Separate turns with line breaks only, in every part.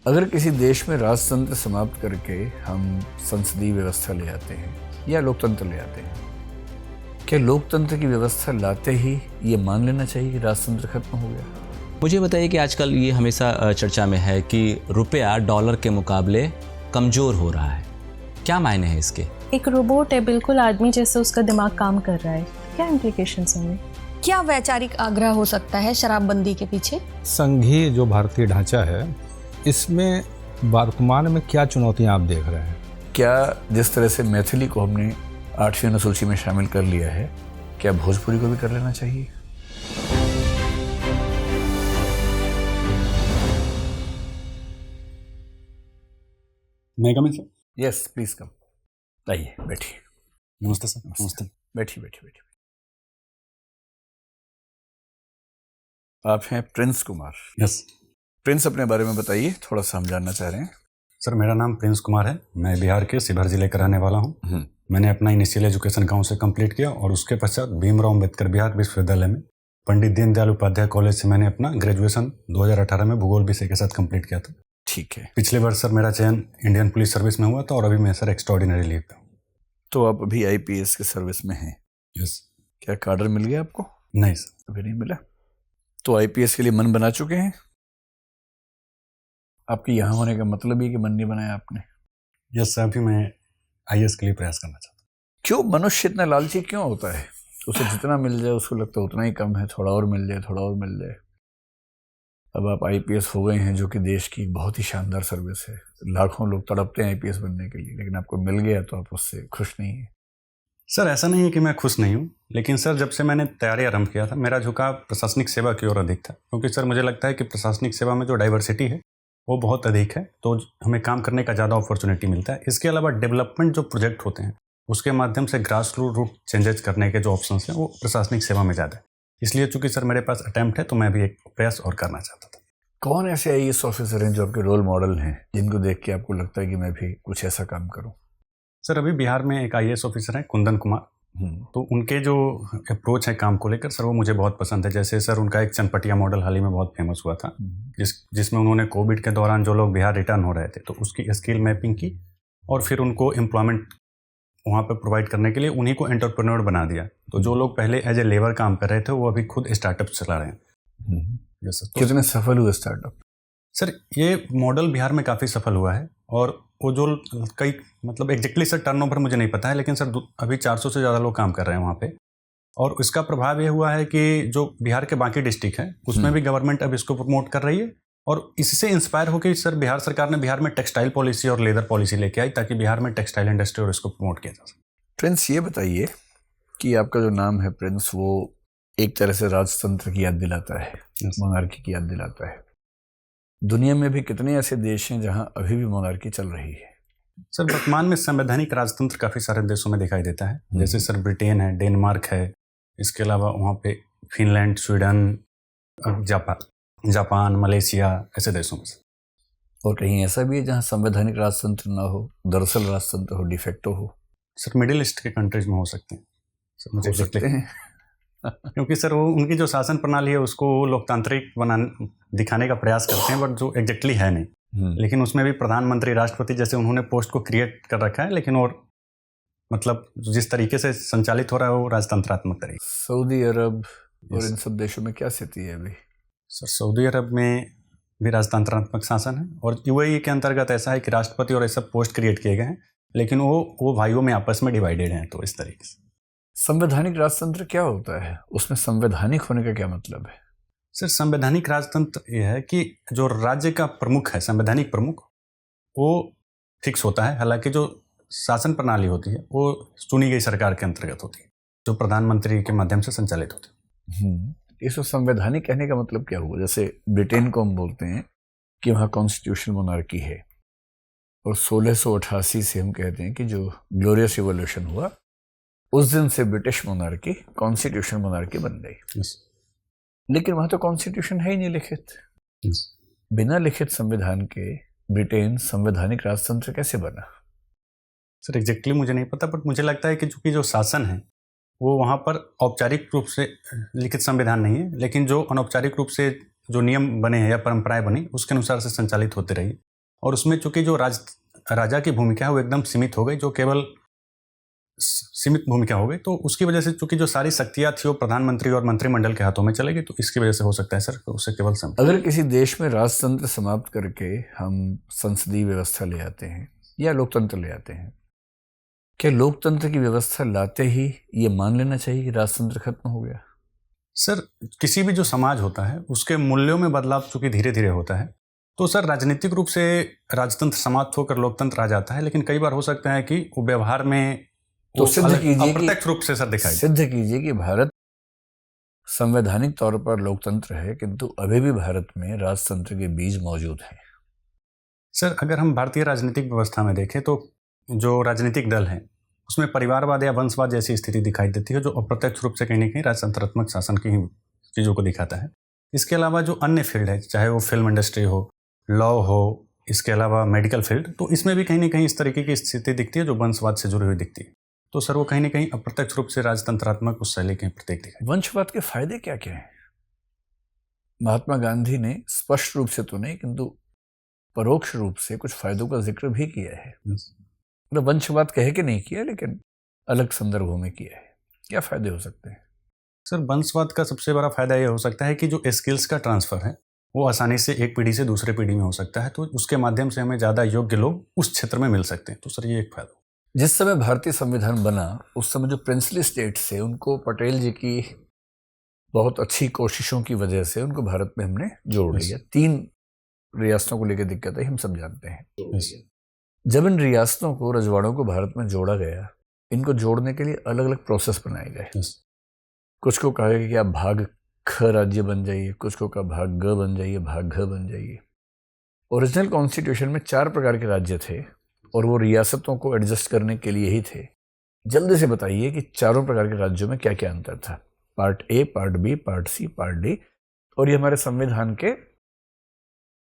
अगर किसी देश में राजतंत्र समाप्त करके हम संसदीय व्यवस्था ले आते हैं या लोकतंत्र ले आते हैं, क्या लोकतंत्र की व्यवस्था लाते ही ये मान लेना चाहिए कि राजतंत्र खत्म हो गया?
मुझे बताइए कि आजकल ये हमेशा चर्चा में है कि रुपया डॉलर के मुकाबले कमज़ोर हो रहा है। क्या मायने हैं इसके?
एक रोबोट है, बिल्कुल आदमी जैसे उसका दिमाग काम कर रहा है। क्या इम्प्लीकेशंस होंगे?
क्या वैचारिक आग्रह हो सकता है शराबबंदी के पीछे?
संघीय जो भारतीय ढांचा है, इसमें वर्तमान में क्या चुनौतियां आप देख रहे हैं?
क्या जिस तरह से मैथिली को हमने 8वीं अनुसूची में शामिल कर लिया है, क्या भोजपुरी को भी कर लेना चाहिए?
मैं कम सर?
Yes please come. आइए बैठिए।
नमस्ते सर। नमस्ते।
बैठिए बैठिए बैठिए। आप हैं प्रिंस कुमार?
यस।
प्रिंस, अपने बारे में बताइए, थोड़ा सा हम जानना चाह रहे हैं।
सर, मेरा नाम प्रिंस कुमार है। मैं बिहार के शिवहर जिले का रहने वाला हूँ। मैंने अपना इनिशियल एजुकेशन गांव से कंप्लीट किया और उसके पश्चात भीमराव अम्बेडकर बिहार विश्वविद्यालय में पंडित दीनदयाल उपाध्याय कॉलेज से मैंने अपना ग्रेजुएशन 2018 में भूगोल विषय के साथ कंप्लीट किया था।
ठीक है।
पिछले वर्ष सर मेरा चयन इंडियन पुलिस सर्विस में हुआ था और अभी मैं सर एक्स्ट्राऑर्डिनरी लीव पे हूँ।
तो आप अभी आईपीएस के सर्विस में हैं?
यस।
क्या कार्डर मिल गया आपको?
नहीं सर,
अभी नहीं मिला। तो आईपीएस के लिए मन बना चुके हैं? आपके यहाँ होने का मतलब ये कि मन नहीं बनाया आपने?
यस सर, अभी मैं आईएएस के लिए प्रयास करना चाहता हूँ।
क्यों मनुष्य इतना लालची क्यों होता है? उसे जितना मिल जाए उसको लगता है उतना ही कम है, थोड़ा और मिल जाए, थोड़ा और मिल जाए। अब आप आईपीएस हो गए हैं, जो कि देश की बहुत ही शानदार सर्विस है। लाखों लोग तड़पते हैं आईपीएस बनने के लिए, लेकिन आपको मिल गया तो आप उससे खुश नहीं हैं।
सर, ऐसा नहीं है कि मैं खुश नहीं हूँ, लेकिन सर जब से मैंने तैयारी आरंभ किया था, मेरा झुकाव प्रशासनिक सेवा की ओर अधिक था। क्योंकि सर मुझे लगता है कि प्रशासनिक सेवा में जो डाइवर्सिटी है वो बहुत अधिक है, तो हमें काम करने का ज़्यादा अपॉर्चुनिटी मिलता है। इसके अलावा डेवलपमेंट जो प्रोजेक्ट होते हैं उसके माध्यम से ग्रास रूट चेंजेस करने के जो ऑप्शंस हैं वो प्रशासनिक सेवा में ज़्यादा है। इसलिए चूंकि सर मेरे पास अटैम्प्ट है तो मैं भी एक प्रयास और करना चाहता था।
कौन ऐसे आईएएस ऑफिसर हैं जो आपके रोल मॉडल हैं, जिनको देख के आपको लगता है कि मैं भी कुछ ऐसा काम करूं?
सर, अभी बिहार में एक आईएएस ऑफिसर हैं कुंदन कुमार। तो उनके जो अप्रोच है काम को लेकर सर, वो मुझे बहुत पसंद है। जैसे सर उनका एक चनपटिया मॉडल हाल ही में बहुत फेमस हुआ था, जिसमें उन्होंने कोविड के दौरान जो लोग बिहार रिटर्न हो रहे थे तो उसकी स्किल मैपिंग की और फिर उनको एम्प्लॉयमेंट वहाँ पर प्रोवाइड करने के लिए उन्हीं को एंटरप्रेन्योर बना दिया। तो जो लोग पहले एज ए लेबर काम कर रहे थे वो अभी खुद स्टार्टअप चला रहे हैं। Yes sir.
कितने सफल हुए स्टार्टअप?
सर, ये मॉडल बिहार में काफ़ी सफल हुआ है और वो जो कई मतलब एग्जैक्टली सर टर्नओवर मुझे नहीं पता है, लेकिन सर अभी 400 से ज़्यादा लोग काम कर रहे हैं वहाँ पे। और इसका प्रभाव ये हुआ है कि जो बिहार के बाकी डिस्ट्रिक्ट हैं उसमें भी गवर्नमेंट अब इसको प्रमोट कर रही है। और इससे इंस्पायर होकर सर बिहार सरकार ने बिहार में टेक्सटाइल पॉलिसी और लेदर पॉलिसी लेके आई, ताकि बिहार में टेक्सटाइल इंडस्ट्री और इसको प्रमोट किया जा सके।
प्रिंस, ये बताइए कि आपका जो नाम है प्रिंस, वो एक तरह से राजतंत्र की याद दिलाता है, मोनार्की की याद दिलाता है। दुनिया में भी कितने ऐसे देश हैं जहां अभी भी मोनार्की चल रही है?
सर, वर्तमान में संवैधानिक राजतंत्र काफ़ी सारे देशों में दिखाई देता है। जैसे सर ब्रिटेन है, डेनमार्क है, इसके अलावा वहाँ पे फिनलैंड, स्वीडन, जापान, मलेशिया, ऐसे देशों में।
और कहीं ऐसा भी है जहाँ संवैधानिक राजतंत्र ना हो, दरअसल राजतंत्र हो, डिफेक्टो हो?
सर, मिडिल ईस्ट के कंट्रीज में हो सकते हैं सर, मुझे
हो सकते हैं।
क्योंकि सर वो उनकी जो शासन प्रणाली है उसको लोकतांत्रिक दिखाने का प्रयास करते हैं, बट जो एग्जैक्टली है नहीं। लेकिन उसमें भी प्रधानमंत्री, राष्ट्रपति जैसे उन्होंने पोस्ट को क्रिएट कर रखा है, लेकिन और मतलब जिस तरीके से संचालित हो रहा है वो राजतंत्रात्मक तरीके।
सऊदी अरब और इन सब देशों में क्या स्थिति है अभी?
सर, सऊदी अरब में भी राजतंत्रात्मक शासन है और यूएई के अंतर्गत ऐसा है कि राष्ट्रपति और ऐसा पोस्ट क्रिएट किए गए हैं, लेकिन वो भाइयों में आपस में डिवाइडेड हैं। तो इस तरीके से
संवैधानिक राजतंत्र क्या होता है? उसमें संवैधानिक होने का क्या मतलब है?
सर, संवैधानिक राजतंत्र यह है कि जो राज्य का प्रमुख है, संवैधानिक प्रमुख, वो फिक्स होता है। हालांकि जो शासन प्रणाली होती है वो चुनी गई सरकार के अंतर्गत होती है, जो प्रधानमंत्री के माध्यम से संचालित होती है।
इसको संवैधानिक कहने का मतलब क्या हुआ? जैसे ब्रिटेन को हम बोलते हैं कि वहाँ कॉन्स्टिट्यूशनल मोनार्की है, और 1688 से हम कहते हैं कि जो ग्लोरियस रिवॉल्यूशन हुआ उस दिन से ब्रिटिश मोनार्की कॉन्स्टिट्यूशनल मोनार्की बन गई। लेकिन वहाँ तो कॉन्स्टिट्यूशन है ही नहीं लिखित। बिना लिखित संविधान के ब्रिटेन संवैधानिक राजतंत्र कैसे बना?
सर, एग्जैक्टली मुझे नहीं पता, बट मुझे लगता है कि चूंकि जो शासन है वो वहाँ पर औपचारिक रूप से लिखित संविधान नहीं है, लेकिन जो अनौपचारिक रूप से जो नियम बने हैं या परंपराएं बनी उसके अनुसार से संचालित होते रही। और उसमें चूंकि जो राजा की भूमिका है वो एकदम सीमित हो गई, जो केवल सीमित भूमिका हो गई, तो उसकी वजह से चूंकि जो सारी शक्तियां थी वो प्रधानमंत्री और मंत्रिमंडल के हाथों में चलेगी, तो इसकी वजह से हो सकता है सर उसे केवल
अगर किसी देश में राजतंत्र समाप्त करके हम संसदीय व्यवस्था ले आते हैं या लोकतंत्र ले आते हैं, क्या लोकतंत्र की व्यवस्था लाते ही ये मान लेना चाहिए कि राजतंत्र खत्म हो गया?
सर किसी भी जो समाज होता है उसके मूल्यों में बदलाव चूंकि धीरे धीरे होता है, तो सर राजनीतिक रूप से राजतंत्र समाप्त होकर लोकतंत्र आ जाता है, लेकिन कई बार हो सकता है कि वो व्यवहार में
तो सिद्ध कीजिए
अप्रत्यक्ष रूप से सर दिखाई
सिद्ध कीजिए कि भारत संवैधानिक तौर पर लोकतंत्र है, किंतु अभी भी भारत में राजतंत्र के बीज मौजूद हैं।
सर अगर हम भारतीय राजनीतिक व्यवस्था में देखें तो जो राजनीतिक दल हैं उसमें परिवारवाद या वंशवाद जैसी स्थिति दिखाई देती है, जो अप्रत्यक्ष रूप से कहीं ना कहीं राजतंत्रात्मक शासन की ही चीज़ों को दिखाता है। इसके अलावा जो अन्य फील्ड है, चाहे वो फिल्म इंडस्ट्री हो, लॉ हो, इसके अलावा मेडिकल फील्ड, तो इसमें भी कहीं ना कहीं इस तरीके की स्थिति दिखती है जो वंशवाद से जुड़ी हुई दिखती है। तो सर वो कहीं ना कहीं अप्रत्यक्ष रूप से राजतंत्रात्मक उस शैली के प्रतीक दिखाई।
वंशवाद के फायदे क्या क्या हैं? महात्मा गांधी ने स्पष्ट रूप से तो नहीं किंतु परोक्ष रूप से कुछ फायदों का जिक्र भी किया है। मतलब वंशवाद कहे कि नहीं किया, लेकिन अलग संदर्भों में किया है। क्या फायदे हो सकते हैं?
सर वंशवाद का सबसे बड़ा फायदा ये हो सकता है कि जो स्किल्स का ट्रांसफर है वो आसानी से एक पीढ़ी से दूसरे पीढ़ी में हो सकता है, तो उसके माध्यम से हमें ज़्यादा योग्य लोग उस क्षेत्र में मिल सकते हैं। तो सर ये एक फायदा।
जिस समय भारतीय संविधान बना उस समय जो प्रिंसली स्टेट्स थे उनको पटेल जी की बहुत अच्छी कोशिशों की वजह से उनको भारत में हमने जोड़ लिया। 3 रियासतों को लेकर दिक्कत है, हम सब जानते हैं। जब इन रियासतों को, रजवाड़ों को भारत में जोड़ा गया, इनको जोड़ने के लिए अलग अलग प्रोसेस बनाए गए। कुछ को कहा कि आप भाग ख राज्य बन जाइए, कुछ को कहा भाग ग बन जाइए, भाग घ बन जाइए। ओरिजिनल कॉन्स्टिट्यूशन में 4 प्रकार के राज्य थे और वो रियासतों को एडजस्ट करने के लिए ही थे। जल्दी से बताइए कि चारों प्रकार के राज्यों में क्या क्या अंतर था? Part A, part B, part C, part D, और ये हमारे संविधान के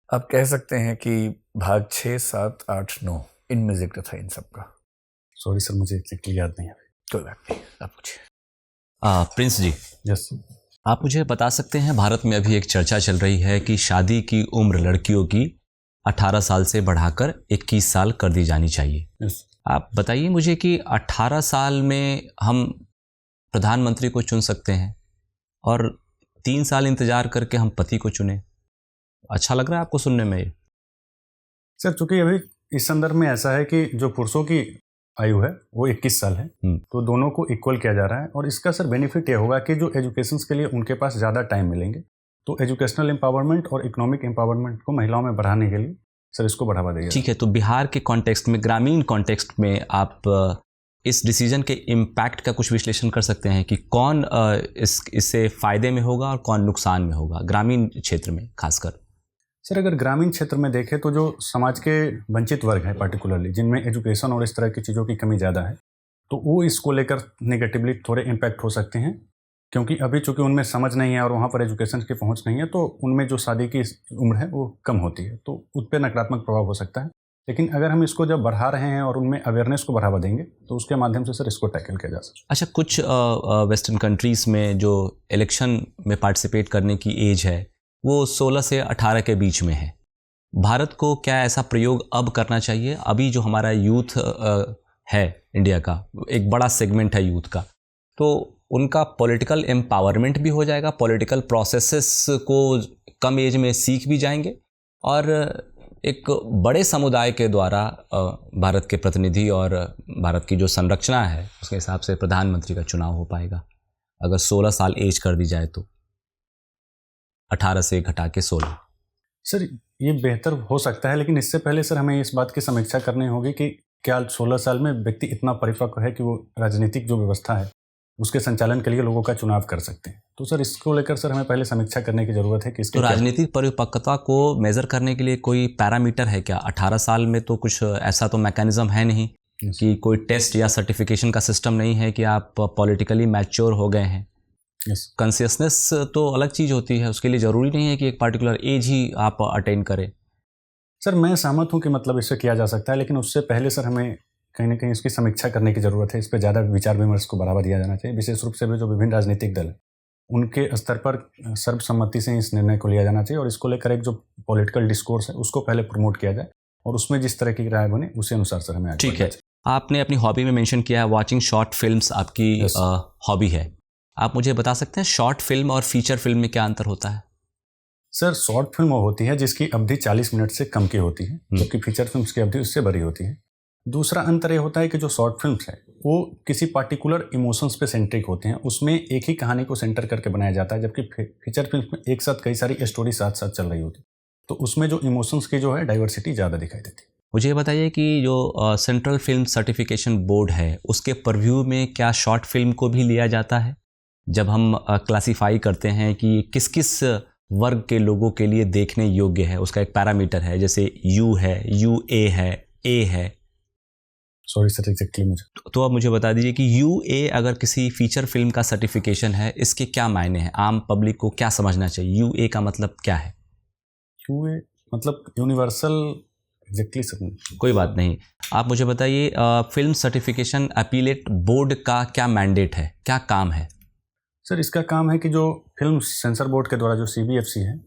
आप कह सकते हैं कि भाग 6, 7, 8, 9 इनमें जिक्र था इन सबका।
सॉरी सर मुझे एग्जैक्टली याद नहीं है।
कोई बात नहीं, आप पूछिए।
प्रिंस जी,
यस,
आप मुझे बता सकते हैं, भारत में अभी एक चर्चा चल रही है कि शादी की उम्र लड़कियों की 18 साल से बढ़ाकर 21 साल कर दी जानी चाहिए।
यस।
आप बताइए मुझे कि 18 साल में हम प्रधानमंत्री को चुन सकते हैं और 3 साल इंतजार करके हम पति को चुने। अच्छा लग रहा है आपको सुनने में ये?
सर चूंकि अभी इस संदर्भ में ऐसा है कि जो पुरुषों की आयु है वो 21 साल है, तो दोनों को इक्वल किया जा रहा है। और इसका सर बेनिफिट ये होगा कि जो एजुकेशन के लिए उनके पास ज़्यादा टाइम मिलेंगे, तो एजुकेशनल एम्पावरमेंट और इकोनॉमिक एम्पावरमेंट को महिलाओं में बढ़ाने के लिए सर इसको बढ़ावा देगा।
ठीक है, तो बिहार के कॉन्टेक्स्ट में, ग्रामीण कॉन्टेक्स्ट में आप इस डिसीजन के इम्पैक्ट का कुछ विश्लेषण कर सकते हैं कि कौन इससे फ़ायदे में होगा और कौन नुकसान में होगा, ग्रामीण क्षेत्र में खासकर?
सर अगर ग्रामीण क्षेत्र में देखें तो जो समाज के वंचित वर्ग हैं पर्टिकुलरली, जिनमें एजुकेशन और इस तरह की चीज़ों की कमी ज़्यादा है, तो वो इसको लेकर नेगेटिवली थोड़े इम्पैक्ट हो सकते हैं, क्योंकि अभी चूंकि उनमें समझ नहीं है और वहाँ पर एजुकेशन की पहुँच नहीं है, तो उनमें जो शादी की उम्र है वो कम होती है, तो उस पर नकारात्मक प्रभाव हो सकता है। लेकिन अगर हम इसको जब बढ़ा रहे हैं और उनमें अवेयरनेस को बढ़ावा देंगे तो उसके माध्यम से सर इसको टैकल किया जा सकता है।
अच्छा, कुछ वेस्टर्न कंट्रीज़ में जो इलेक्शन में पार्टिसिपेट करने की एज है वो 16 से 18 के बीच में है। भारत को क्या ऐसा प्रयोग अब करना चाहिए? अभी जो हमारा यूथ है इंडिया का, एक बड़ा सेगमेंट है यूथ का, तो उनका पॉलिटिकल एम्पावरमेंट भी हो जाएगा, पॉलिटिकल प्रोसेसेस को कम एज में सीख भी जाएंगे, और एक बड़े समुदाय के द्वारा भारत के प्रतिनिधि और भारत की जो संरचना है उसके हिसाब से प्रधानमंत्री का चुनाव हो पाएगा। अगर 16 साल एज कर दी जाए तो 18 से घटा के 16।
सर ये बेहतर हो सकता है, लेकिन इससे पहले सर हमें इस बात की समीक्षा करनी होगी कि क्या 16 साल में व्यक्ति इतना परिपक्व है कि वो राजनीतिक जो व्यवस्था है उसके संचालन के लिए लोगों का चुनाव कर सकते हैं। तो सर इसको लेकर सर हमें पहले समीक्षा करने की ज़रूरत है कि इसके
तो राजनीतिक परिपक्वता को मेज़र करने के लिए कोई पैरामीटर है क्या? 18 साल में तो कुछ ऐसा तो मैकेनिज्म है नहीं कि कोई टेस्ट या सर्टिफिकेशन का सिस्टम नहीं है कि आप पॉलिटिकली मैच्योर हो गए हैं। कॉन्शियसनेस तो अलग चीज़ होती है, उसके लिए ज़रूरी नहीं है कि एक पार्टिकुलर एज ही आप अटेन करें।
सर मैं सहमत हूँ कि मतलब इससे किया जा सकता है, लेकिन उससे पहले सर हमें कहीं ना कहीं इसकी समीक्षा करने की ज़रूरत है। इस पर ज़्यादा विचार विमर्श को बढ़ावा दिया जाना चाहिए, विशेष रूप से भी जो विभिन्न राजनीतिक दल हैं उनके स्तर पर सर्वसम्मति से इस निर्णय को लिया जाना चाहिए, और इसको लेकर एक जो पॉलिटिकल डिस्कोर्स है उसको पहले प्रमोट किया जाए, और उसमें जिस तरह की राय बने उसी अनुसार सर हमें आगे
ठीक है। आपने अपनी हॉबी में मेंशन किया है वॉचिंग शॉर्ट फिल्म्स आपकी हॉबी है। आप मुझे बता सकते हैं शॉर्ट फिल्म और फीचर फिल्म में क्या अंतर होता है?
सर शॉर्ट फिल्म वो होती है जिसकी अवधि 40 मिनट से कम की होती है, जबकि फीचर फिल्म्स की अवधि उससे बड़ी होती है। दूसरा अंतर ये होता है कि जो शॉर्ट फिल्म्स है वो किसी पार्टिकुलर इमोशंस पे सेंट्रिक होते हैं, उसमें एक ही कहानी को सेंटर करके बनाया जाता है, जबकि फीचर फिल्म में एक साथ कई सारी स्टोरी साथ साथ चल रही होती है, तो उसमें जो इमोशंस की जो है डाइवर्सिटी ज़्यादा दिखाई देती है।
मुझे बताइए कि जो सेंट्रल फिल्म सर्टिफिकेशन बोर्ड है उसके परव्यू में क्या शॉर्ट फिल्म को भी लिया जाता है जब हम क्लासीफाई करते हैं कि किस किस वर्ग के लोगों के लिए देखने योग्य है? उसका एक पैरामीटर है, जैसे यू है, UA है, A है।
सॉरी सर एग्जैक्टली मुझे
तो अब मुझे बता दीजिए कि UA अगर किसी फीचर फिल्म का सर्टिफिकेशन है, इसके क्या मायने हैं? आम पब्लिक को क्या समझना चाहिए? UA का मतलब क्या है?
UA मतलब यूनिवर्सल एग्जैक्टली सर
कोई बात नहीं। आप मुझे बताइए फिल्म सर्टिफिकेशन अपीलेट बोर्ड का क्या मैंडेट है, क्या काम है?
सर इसका काम है कि जो फिल्म सेंसर बोर्ड के द्वारा जो CBFC है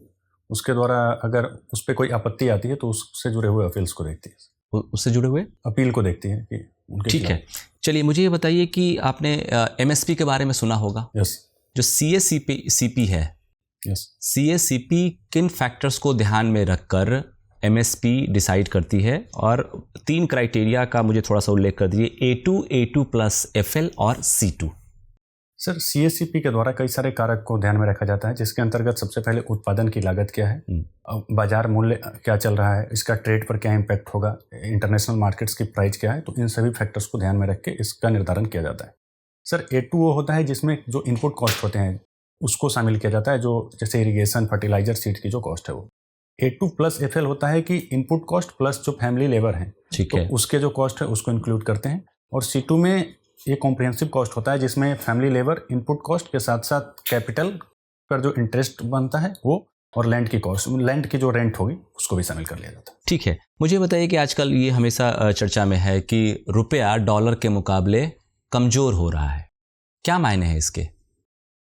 उसके द्वारा अगर उस पर कोई आपत्ति आती है तो उससे जुड़े हुए अपील्स को देखती है,
उससे जुड़े हुए
अपील को देखती है कि उनके
ठीक है। चलिए मुझे ये बताइए कि आपने MSP के बारे में सुना होगा।
यस।
जो CACP है,
यस,
CACP किन फैक्टर्स को ध्यान में रखकर MSP डिसाइड करती है? और 3 क्राइटेरिया का मुझे थोड़ा सा उल्लेख कर दीजिए, A2, A2+FL और C2।
सर CACP के द्वारा कई सारे कारक को ध्यान में रखा जाता है, जिसके अंतर्गत सबसे पहले उत्पादन की लागत क्या है, बाजार मूल्य क्या चल रहा है, इसका ट्रेड पर क्या इम्पैक्ट होगा, इंटरनेशनल मार्केट्स की प्राइस क्या है, तो इन सभी फैक्टर्स को ध्यान में रख के इसका निर्धारण किया जाता है। सर A2 वो होता है जिसमें जो इनपुट कॉस्ट होते हैं उसको शामिल किया जाता है, जो जैसे इरीगेशन, फर्टिलाइजर, सीड की जो कॉस्ट है वो। A2+FL होता है कि इनपुट कॉस्ट प्लस जो फैमिली लेबर है,
ठीक
तो
है,
उसके जो कॉस्ट है उसको इंक्लूड करते हैं। और C2 में ये कॉम्प्रिहेंसिव कॉस्ट होता है जिसमें फैमिली लेबर, इनपुट कॉस्ट के साथ साथ कैपिटल पर जो इंटरेस्ट बनता है वो, और लैंड की कॉस्ट, लैंड की जो रेंट होगी उसको भी शामिल कर लिया जाता है।
ठीक है। मुझे बताइए कि आजकल ये हमेशा चर्चा में है कि रुपया डॉलर के मुकाबले कमज़ोर हो रहा है, क्या मायने हैं इसके?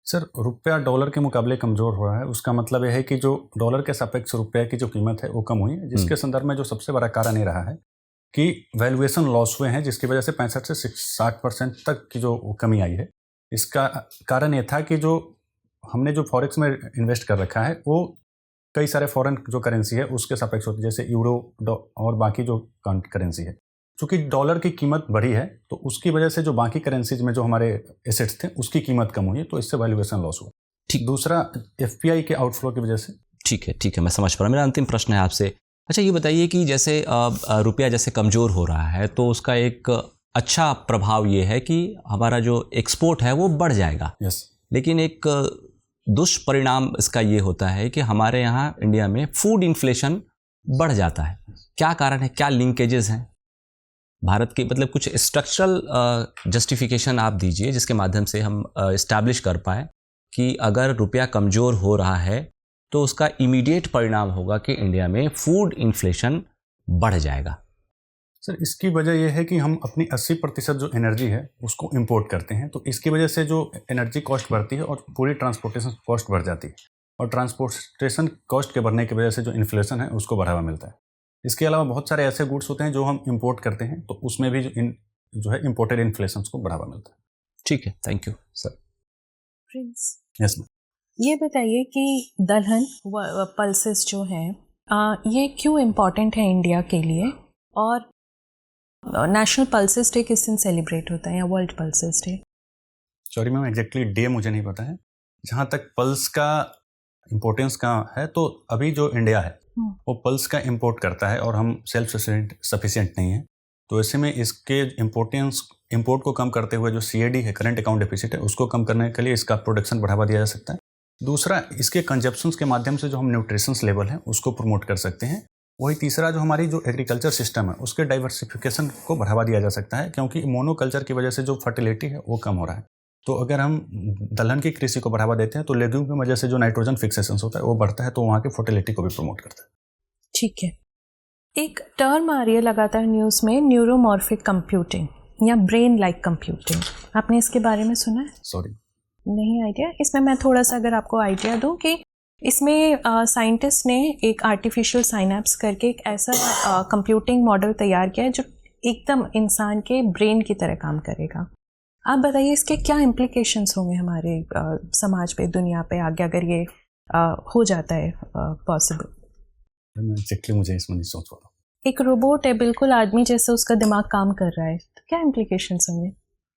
सर रुपया डॉलर के मुकाबले कमज़ोर हो रहा है, उसका मतलब यह है कि जो डॉलर के सापेक्ष रुपये की जो कीमत है वो कम हुई है, जिसके संदर्भ में जो सबसे बड़ा कारण ये रहा है कि वैल्यूएशन लॉस हुए हैं, जिसकी वजह से 65 से 60% तक की जो कमी आई है। इसका कारण ये था कि जो हमने जो फॉरेक्स में इन्वेस्ट कर रखा है वो कई सारे फॉरेन जो करेंसी है उसके सापेक्ष होती है, जैसे यूरो और बाकी जो करेंसी है। चूँकि डॉलर की कीमत बढ़ी है तो उसकी वजह से जो बाकी करेंसीज में जो हमारे एसेट्स थे उसकी कीमत कम हुई है, तो इससे वैल्यूएशन लॉस हुआ।
ठीक।
दूसरा FPI के आउटफ्लो की वजह से।
ठीक है, मैं समझ पा रहा हूँ। मेरा अंतिम प्रश्न है आपसे, अच्छा ये बताइए कि जैसे रुपया जैसे कमज़ोर हो रहा है तो उसका एक अच्छा प्रभाव ये है कि हमारा जो एक्सपोर्ट है वो बढ़ जाएगा।
यस।
लेकिन एक दुष्परिणाम इसका ये होता है कि हमारे यहाँ इंडिया में फूड इन्फ्लेशन बढ़ जाता है। क्या कारण है, क्या लिंकेजेस हैं भारत की? मतलब कुछ स्ट्रक्चरल जस्टिफिकेशन आप दीजिए जिसके माध्यम से हम इस्टेब्लिश कर पाए कि अगर रुपया कमज़ोर हो रहा है तो उसका इमीडिएट परिणाम होगा कि इंडिया में फूड इन्फ्लेशन बढ़ जाएगा।
सर इसकी वजह यह है कि हम अपनी 80% जो एनर्जी है उसको इंपोर्ट करते हैं, तो इसकी वजह से जो एनर्जी कॉस्ट बढ़ती है और पूरी ट्रांसपोर्टेशन कॉस्ट बढ़ जाती है, और ट्रांसपोर्टेशन कॉस्ट के बढ़ने की वजह से जो इन्फ्लेशन है उसको बढ़ावा मिलता है। इसके अलावा बहुत सारे ऐसे गुड्स होते हैं जो हम इंपोर्ट करते हैं, तो उसमें भी जो है इंपोर्टेड इन्फ्लेशन को बढ़ावा मिलता है।
ठीक है, thank you sir.
Prince,
yes ma'am.
ये बताइए कि दलहन पल्सेस जो हैं ये क्यों इम्पोर्टेंट है इंडिया के लिए, और नेशनल पल्सेस डे किस दिन सेलिब्रेट होता है या world pulses day?
Sorry ma'am exactly day मुझे नहीं पता है। जहाँ तक पल्स का इम्पोर्टेंस का है तो अभी जो इंडिया है वो पल्स का इंपोर्ट करता है और हम सेल्फ सफिशिएंट नहीं है, तो ऐसे में इसके इंपोर्ट को कम करते हुए जो CAD है, करंट अकाउंट डेफिसिट है, उसको कम करने के लिए इसका प्रोडक्शन बढ़ावा दिया जा सकता है। दूसरा, इसके कंजप्शंस के माध्यम से जो हम न्यूट्रिशंस लेवल है उसको प्रमोट कर सकते हैं। वही तीसरा, जो हमारी जो एग्रीकल्चर सिस्टम है उसके डाइवर्सिफिकेशन को बढ़ावा दिया जा सकता है, क्योंकि मोनोकल्चर की वजह से जो फर्टिलिटी है वो कम हो रहा है। तो अगर हम दलहन की कृषि को बढ़ावा देते हैं तो लेग्यूम की वजह से जो नाइट्रोजन फिक्सेशन होता है वो बढ़ता है, तो वहाँ की फर्टिलिटी को भी प्रमोट करता है।
ठीक है। एक टर्म आ रही है लगातार न्यूज़ में, न्यूरोमॉर्फिक कंप्यूटिंग या ब्रेन लाइक कंप्यूटिंग, आपने इसके बारे में सुना है?
सॉरी
नहीं आइडिया। इसमें मैं थोड़ा सा अगर आपको आइडिया दूं कि इसमें साइंटिस्ट ने एक आर्टिफिशियल साइनेप्स करके एक ऐसा कंप्यूटिंग मॉडल तैयार किया है जो एकदम इंसान के ब्रेन की तरह काम करेगा। आप बताइए इसके क्या इम्प्लीकेशंस होंगे हमारे समाज पे, दुनिया पे आगे, अगर ये हो जाता है पॉसिबल।
एक्चुअली मुझे इसमें नहीं सोच पा रहा।
एक रोबोट है, बिल्कुल आदमी जैसे उसका दिमाग काम कर रहा है, तो क्या इम्प्लीकेशंस होंगे?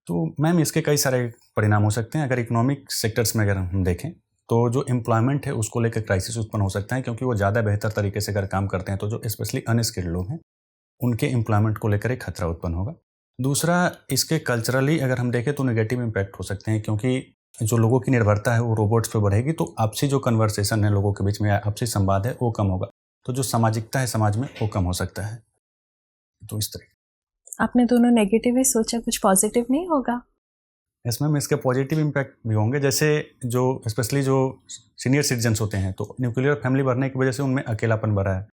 तो मैम इसके कई सारे परिणाम हो सकते हैं। अगर इकोनॉमिक सेक्टर्स में अगर हम देखें तो जो एम्प्लॉयमेंट है उसको लेकर क्राइसिस उत्पन्न हो सकता है, क्योंकि वो ज़्यादा बेहतर तरीके से अगर काम करते हैं तो जो स्पेशली अनस्किल्ड लोग हैं उनके एम्प्लॉयमेंट को लेकर एक खतरा उत्पन्न होगा। दूसरा, इसके कल्चरली अगर हम देखें तो नेगेटिव इम्पैक्ट हो सकते हैं, क्योंकि जो लोगों की निर्भरता है वो रोबोट्स पे बढ़ेगी, तो आपसी जो कन्वर्सेशन है लोगों के बीच में, आपसी संवाद है वो कम होगा, तो जो सामाजिकता है समाज में वो कम हो सकता है। तो इस तरह
आपने दोनों नेगेटिव ही सोचा, कुछ पॉजिटिव नहीं होगा?
यस मैम, इसके पॉजिटिव इम्पैक्ट भी होंगे। जैसे जो स्पेशली जो सीनियर सिटीजन्स होते हैं तो न्यूक्लियर फैमिली बढ़ने की वजह से उनमें अकेलापन बढ़ा है,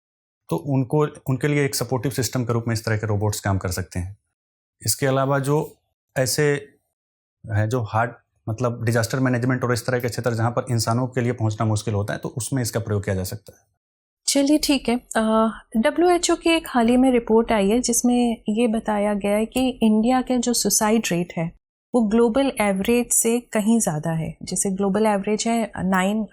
तो उनके लिए एक सपोर्टिव सिस्टम के रूप में इस तरह के रोबोट्स काम कर सकते हैं। इसके अलावा जो ऐसे है जो हार्ड मतलब डिजास्टर मैनेजमेंट और इस तरह के क्षेत्र जहाँ पर इंसानों के लिए पहुँचना मुश्किल होता है, तो उसमें इसका प्रयोग किया जा सकता है।
चलिए ठीक है। WHO की एक हाल ही में रिपोर्ट आई है जिसमें ये बताया गया है कि इंडिया का जो सुसाइड रेट है वो ग्लोबल एवरेज से कहीं ज़्यादा है। जैसे ग्लोबल एवरेज है 9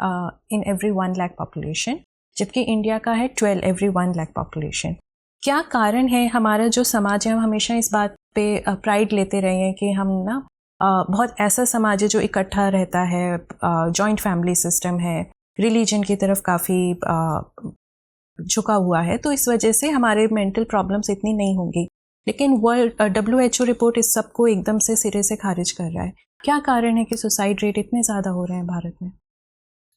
इन एवरी 1 लाख पॉपुलेशन, जबकि इंडिया का है 12 एवरी 1 लाख पॉपुलेशन। क्या कारण है? हमारा जो समाज है, हम हमेशा इस बात पे प्राइड लेते रहे हैं कि हम ना बहुत ऐसा समाज है जो इकट्ठा रहता है, जॉइंट फैमिली सिस्टम है, रिलीजन की तरफ काफ़ी झुका हुआ है, तो इस वजह से हमारे मेंटल प्रॉब्लम्स इतनी नहीं होंगी। लेकिन WHO रिपोर्ट इस सब को एकदम से सिरे से खारिज कर रहा है। क्या कारण है कि सुसाइड रेट इतने ज़्यादा हो रहे हैं भारत में?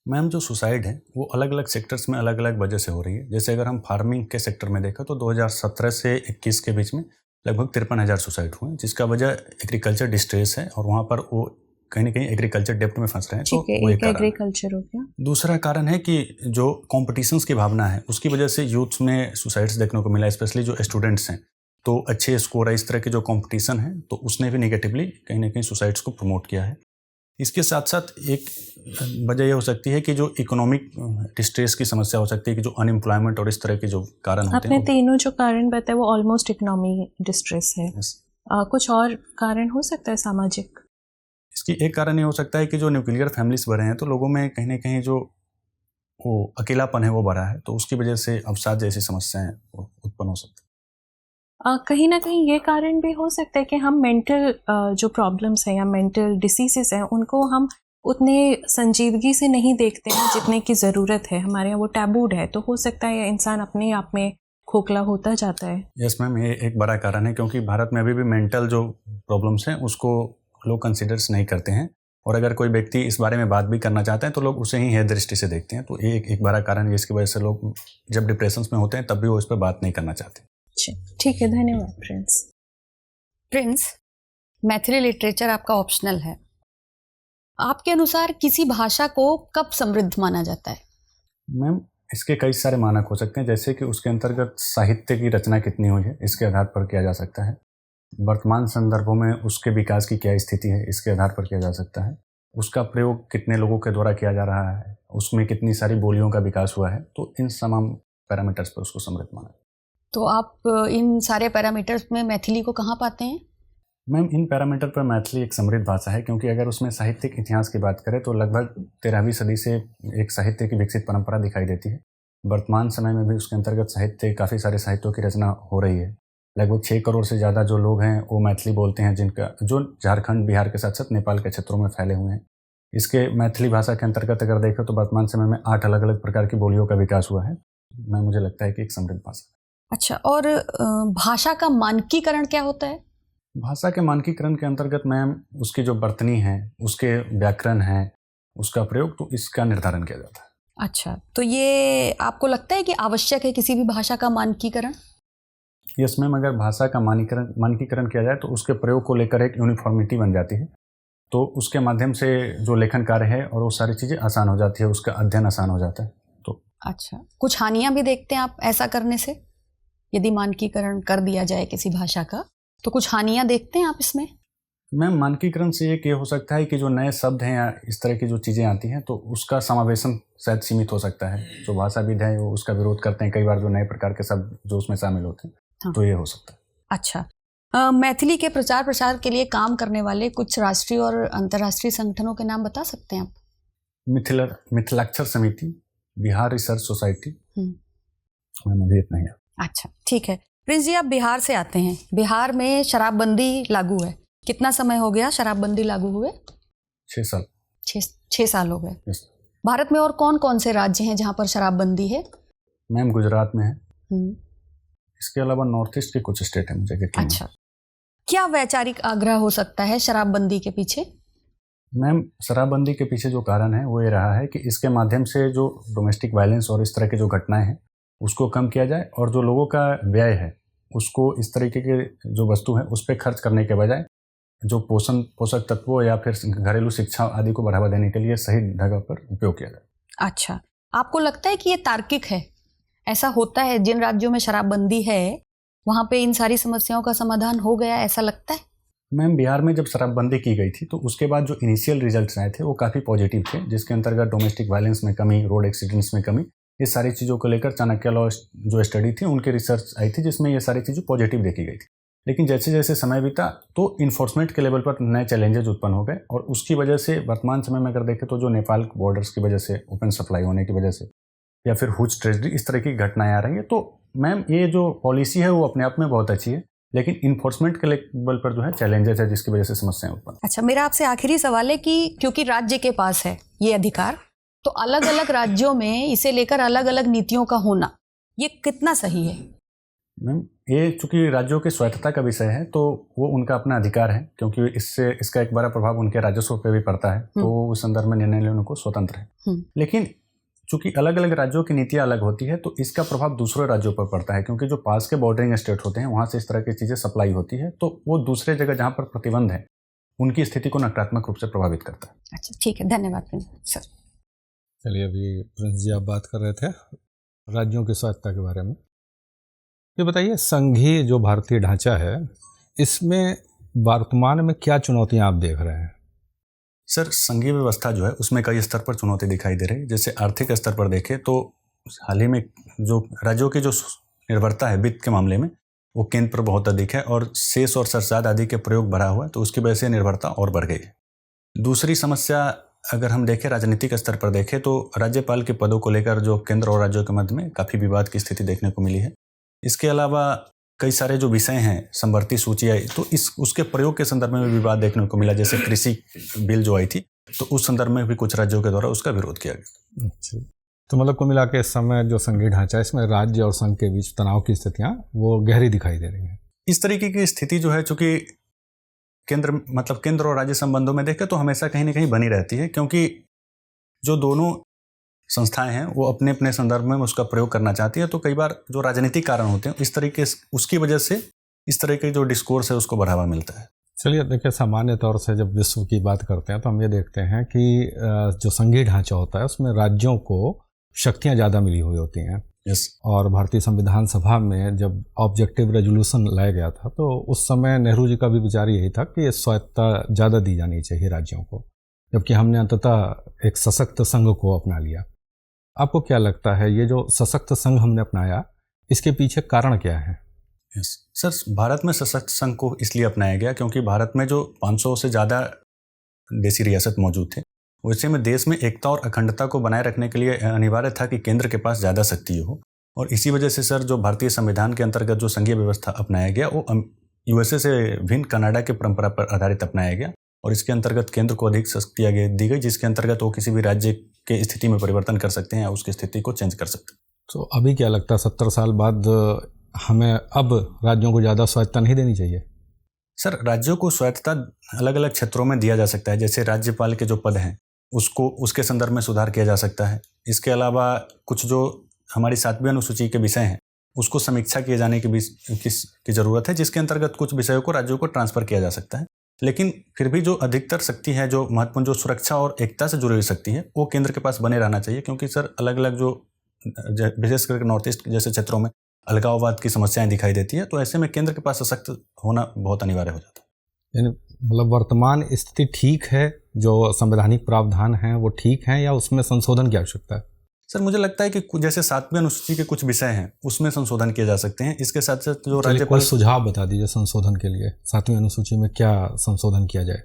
मैम जो सुसाइड है वो अलग अलग सेक्टर्स में अलग अलग वजह से हो रही है। जैसे अगर हम फार्मिंग के सेक्टर में देखा तो 2017 से 21 के बीच में लगभग 53,000 सुसाइड हुए, जिसका वजह एग्रीकल्चर डिस्ट्रेस है और वहाँ पर वो कहीं ना कहीं एग्रीकल्चर डेप्ट में फंस रहे हैं।
ठीक है,
तो
एक एग्रीकल्चर हो गया।
दूसरा कारण है कि जो कॉम्पिटिशन्स की भावना है उसकी वजह से यूथ में सुसाइड्स देखने को मिला, स्पेशली जो स्टूडेंट्स हैं, तो अच्छे स्कोर है, इस तरह के जो कंपटीशन है तो उसने भी नेगेटिवली कहीं ना कहीं सुसाइड्स को प्रमोट किया है। इसके साथ साथ एक वजह यह हो सकती है कि जो इकोनॉमिक डिस्ट्रेस की समस्या हो सकती है, कि जो अनएम्प्लॉयमेंट और इस तरह के जो कारण होते हैं।
आपने तीनों जो कारण बताए वो ऑलमोस्ट इकोनॉमी डिस्ट्रेस है। कुछ और कारण हो सकता है सामाजिक?
इसकी एक कारण ये हो सकता है कि जो न्यूक्लियर फैमिलीज बढ़े हैं तो लोगों में कहीं ना कहीं जो वो अकेलापन है वो बढ़ा है, तो उसकी वजह से अवसाद जैसी समस्याएं उत्पन्न हो सकती है।
कहीं ना कहीं ये कारण भी हो सकता है कि हम मेंटल जो प्रॉब्लम्स हैं या मेंटल डिसीजेस हैं उनको हम उतने संजीदगी से नहीं देखते हैं जितने की ज़रूरत है। हमारे यहाँ वो टैबूड है, तो हो सकता है इंसान अपने आप में खोखला होता जाता है।
यस मैम, ये एक बड़ा कारण है, क्योंकि भारत में अभी भी मेंटल जो प्रॉब्लम्स हैं उसको लोग कंसिडर्स नहीं करते हैं, और अगर कोई व्यक्ति इस बारे में बात भी करना चाहते हैं तो लोग उसे ही है दृष्टि से देखते हैं। तो ये एक बड़ा कारण है जिसकी वजह से लोग जब डिप्रेशन में होते हैं तब भी वो इस पर बात नहीं करना चाहते।
ठीक है, धन्यवाद प्रिंस।
प्रिंस, मैथिली लिटरेचर आपका ऑप्शनल है। आपके अनुसार किसी भाषा को कब समृद्ध माना जाता है?
मैम इसके कई सारे मानक हो सकते हैं, जैसे कि उसके अंतर्गत साहित्य की रचना कितनी हुई है इसके आधार पर किया जा सकता है, वर्तमान संदर्भों में उसके विकास की क्या स्थिति है इसके आधार पर किया जा सकता है, उसका प्रयोग कितने लोगों के द्वारा किया जा रहा है, उसमें कितनी सारी बोलियों का विकास हुआ है, तो इन तमाम पैरामीटर्स पर उसको समृद्ध माना।
तो आप इन सारे पैरामीटर्स में मैथिली को कहाँ पाते हैं?
मैम इन पैरामीटर पर मैथिली एक समृद्ध भाषा है, क्योंकि अगर उसमें साहित्यिक इतिहास की बात करें तो लगभग 13वीं सदी से एक साहित्य की विकसित परंपरा दिखाई देती है। वर्तमान समय में भी उसके अंतर्गत साहित्य, काफ़ी सारे साहित्यों की रचना हो रही है। लगभग 6 करोड़ से ज़्यादा जो लोग हैं वो मैथिली बोलते हैं, जिनका जो झारखंड, बिहार के साथ साथ नेपाल के क्षेत्रों में फैले हुए हैं। इसके मैथिली भाषा के अंतर्गत अगर देखें तो वर्तमान समय में 8 अलग अलग प्रकार की बोलियों का विकास हुआ है। मैं मुझे लगता है कि एक समृद्ध भाषा।
अच्छा, और भाषा का मानकीकरण क्या होता है?
भाषा के मानकीकरण के अंतर्गत मैम उसकी जो वर्तनी है, उसके व्याकरण है, उसका प्रयोग, तो इसका निर्धारण किया जाता है।
अच्छा, तो ये आपको लगता है कि आवश्यक है किसी भी भाषा का मानकीकरण?
यस मैम, अगर भाषा का मानकीकरण किया जाए तो उसके प्रयोग को लेकर एक यूनिफॉर्मिटी बन जाती है, तो उसके माध्यम से जो लेखन कार्य है और वो सारी चीज़ें आसान हो जाती है, उसका अध्ययन आसान हो जाता है। तो
अच्छा, कुछ हानियां भी देखते हैं आप ऐसा करने से? यदि मानकीकरण कर दिया जाए किसी भाषा का तो कुछ हानियां देखते हैं आप इसमें?
मैम मानकीकरण से एक ये हो सकता है कि जो नए शब्द हैं या इस तरह की जो चीज़ें आती हैं तो उसका समावेशन शायद सीमित हो सकता है। जो भाषाविद हैं वो उसका विरोध करते हैं कई बार, जो नए प्रकार के शब्द जो उसमें शामिल होते हैं।
हाँ।
तो ये हो सकता है।
अच्छा, मैथिली के प्रचार प्रसार के लिए काम करने वाले कुछ राष्ट्रीय और अंतर्राष्ट्रीय संगठनों के नाम बता सकते हैं आप?
मिथिलाक्षर समिति, बिहार रिसर्च सोसाइटी, मैम अभी इतना ही है।
अच्छा, ठीक है। प्रिंस जी, आप बिहार से आते हैं। बिहार में शराबबंदी लागू है। कितना समय हो गया शराबबंदी लागू हुए?
6 साल।
6 साल हो गए।
यस।
भारत में और कौन कौन से राज्य हैं जहाँ पर शराबबंदी है?
मैम गुजरात में है।
हम्म,
इसके अलावा नॉर्थ ईस्ट के कुछ स्टेट हैं मुझे यकीन है।
अच्छा, क्या वैचारिक आग्रह हो सकता है शराबबंदी के पीछे?
मैम शराबबंदी के पीछे जो कारण है वो ये रहा है कि इसके माध्यम से जो डोमेस्टिक वायलेंस और इस तरह की जो घटनाएं हैं उसको कम किया जाए, और जो लोगों का व्यय है उसको इस तरीके के जो वस्तु है उस पर खर्च करने के बजाय जो पोषक तत्वों या फिर घरेलू शिक्षा आदि को बढ़ावा देने के लिए सही जगह पर उपयोग किया जाए।
अच्छा, आपको लगता है कि ये तार्किक है? ऐसा होता है जिन राज्यों में शराबबंदी है वहाँ पे इन सारी समस्याओं का समाधान हो गया, ऐसा लगता है?
मैम बिहार में जब शराबबंदी की गई थी तो उसके बाद जो इनिशियल रिजल्ट्स आए थे वो काफ़ी पॉजिटिव थे, जिसके अंतर्गत डोमेस्टिक वायलेंस में कमी, रोड एक्सीडेंट्स में कमी, ये सारी चीज़ों को लेकर चाणक्य लॉ जो स्टडी थी उनकी रिसर्च आई थी जिसमें ये सारी चीज़ें पॉजिटिव देखी गई थी। लेकिन जैसे जैसे समय बीता तो इन्फोर्समेंट के लेवल पर नए चैलेंजेस उत्पन्न हो गए, और उसकी वजह से वर्तमान समय में अगर देखें तो जो नेपाल बॉर्डर्स की वजह से ओपन सप्लाई होने की वजह से या फिर हुज ट्रेजडी इस तरह की घटनाएं आ रही हैं, तो मैम ये जो पॉलिसी है वो अपने आप में बहुत अच्छी है, लेकिन इन्फोर्समेंट के लेवल पर जो है चैलेंजेस है जिसकी वजह से समस्याएं उत्पन्न।
अच्छा, मेरा आपसे आखिरी सवाल है कि क्योंकि राज्य के पास है ये अधिकार, तो अलग अलग राज्यों में इसे लेकर अलग अलग नीतियों का होना ये कितना सही है?
मैम ये चूंकि राज्यों की स्वायत्तता का विषय है तो वो उनका अपना अधिकार है, क्योंकि इससे इसका एक बड़ा प्रभाव उनके राजस्व पे भी पड़ता है, तो उस संदर्भ में निर्णय लेने को स्वतंत्र है। लेकिन चूंकि अलग अलग राज्यों की नीतियां अलग होती है तो इसका प्रभाव दूसरे राज्यों पर पड़ता है, क्योंकि जो पास के बॉर्डरिंग स्टेट होते हैं वहाँ से इस तरह की चीज़ें सप्लाई होती है, तो वो दूसरे जगह जहाँ पर प्रतिबंध है उनकी स्थिति को नकारात्मक रूप से प्रभावित करता है।
अच्छा, ठीक है, धन्यवाद प्रिंस सर।
चलिए, अभी प्रिंस जी आप बात कर रहे थे राज्यों की स्वायत्तता के बारे में। ये बताइए, संघीय जो भारतीय ढांचा है इसमें वर्तमान में क्या चुनौतियां आप देख रहे हैं?
सर संघीय व्यवस्था जो है उसमें कई स्तर पर चुनौती दिखाई दे रही है। जैसे आर्थिक स्तर पर देखें तो हाल ही में जो राज्यों की जो निर्भरता है वित्त के मामले में वो केंद्र पर बहुत अधिक है, और शेष और सरसाद आदि के प्रयोग बढ़ा हुआ है, तो उसकी वजह से निर्भरता और बढ़ गई है। दूसरी समस्या अगर हम देखें राजनीतिक स्तर पर देखें तो राज्यपाल के पदों को लेकर जो केंद्र और राज्यों के मध्य में काफ़ी विवाद की स्थिति देखने को मिली है। इसके अलावा कई सारे जो विषय हैं, समवर्ती सूची आई तो उसके प्रयोग के संदर्भ में भी विवाद देखने को मिला। जैसे कृषि बिल जो आई थी तो उस संदर्भ में भी कुछ राज्यों के द्वारा उसका विरोध किया गया।
अच्छा, तो मतलब को मिला के इस समय जो संघीय ढांचा है इसमें राज्य और संघ के बीच तनाव की स्थितियां वो गहरी दिखाई दे रही हैं।
इस तरीके की स्थिति जो है चूंकि केंद्र और राज्य संबंधों में देखें तो हमेशा कहीं ना कहीं बनी रहती है, क्योंकि जो दोनों संस्थाएं हैं वो अपने अपने संदर्भ में उसका प्रयोग करना चाहती है, तो कई बार जो राजनीतिक कारण होते हैं इस तरीके उसकी वजह से इस तरह के जो डिस्कोर्स है उसको बढ़ावा मिलता है।
चलिए, देखिए, सामान्य तौर से जब विश्व की बात करते हैं तो हम ये देखते हैं कि जो संघीय ढांचा होता है उसमें राज्यों को शक्तियाँ ज़्यादा मिली हुई होती हैं।
यस।
और भारतीय संविधान सभा में जब ऑब्जेक्टिव रेजोल्यूशन लाया गया था तो उस समय नेहरू जी का भी विचार यही था कि स्वायत्तता ज़्यादा दी जानी चाहिए राज्यों को, जबकि हमने अंततः एक सशक्त संघ को अपना लिया। आपको क्या लगता है ये जो सशक्त संघ हमने अपनाया इसके पीछे कारण क्या है?
यस सर, भारत में सशक्त संघ को इसलिए अपनाया गया क्योंकि भारत में जो 500 से ज़्यादा देशी रियासत मौजूद थे, वैसे में देश में एकता और अखंडता को बनाए रखने के लिए अनिवार्य था कि केंद्र के पास ज़्यादा शक्ति हो, और इसी वजह से सर जो भारतीय संविधान के अंतर्गत जो संघीय व्यवस्था अपनाया गया वो यूएसए से भिन्न कनाडा की परंपरा पर आधारित अपनाया गया, और इसके अंतर्गत केंद्र को अधिक शक्तियाँ दी गई, जिसके अंतर्गत वो किसी भी राज्य के स्थिति में परिवर्तन कर सकते हैं या उसकी स्थिति को चेंज कर सकते हैं।
तो अभी क्या लगता है 70 साल बाद हमें अब राज्यों को ज़्यादा स्वायत्तता नहीं देनी चाहिए?
सर राज्यों को स्वायत्तता अलग अलग क्षेत्रों में दिया जा सकता है, जैसे राज्यपाल के जो पद हैं उसके संदर्भ में सुधार किया जा सकता है। इसके अलावा कुछ जो हमारी 7वीं अनुसूची के विषय हैं उसको समीक्षा किए जाने की ज़रूरत है, जिसके अंतर्गत कुछ विषयों को राज्यों को ट्रांसफ़र किया जा सकता है। लेकिन फिर भी जो अधिकतर शक्ति है, जो महत्वपूर्ण जो सुरक्षा और एकता से जुड़ी हुई शक्ति है, वो केंद्र के पास बने रहना चाहिए, क्योंकि सर अलग अलग जो विशेष करके नॉर्थ ईस्ट जैसे क्षेत्रों में अलगाववाद की समस्याएं दिखाई देती है, तो ऐसे में केंद्र के पास सशक्त होना बहुत अनिवार्य हो जाता है।
यानी मतलब वर्तमान स्थिति ठीक है, जो संवैधानिक प्रावधान हैं वो ठीक हैं, या उसमें संशोधन की आवश्यकता है?
सर मुझे लगता है कि जैसे 7वीं अनुसूची के कुछ विषय हैं उसमें संशोधन किए जा सकते हैं। इसके साथ साथ जो
कोई
राज्यपाल,
सुझाव बता दीजिए संशोधन के लिए, 7वीं अनुसूची में क्या संशोधन किया जाए?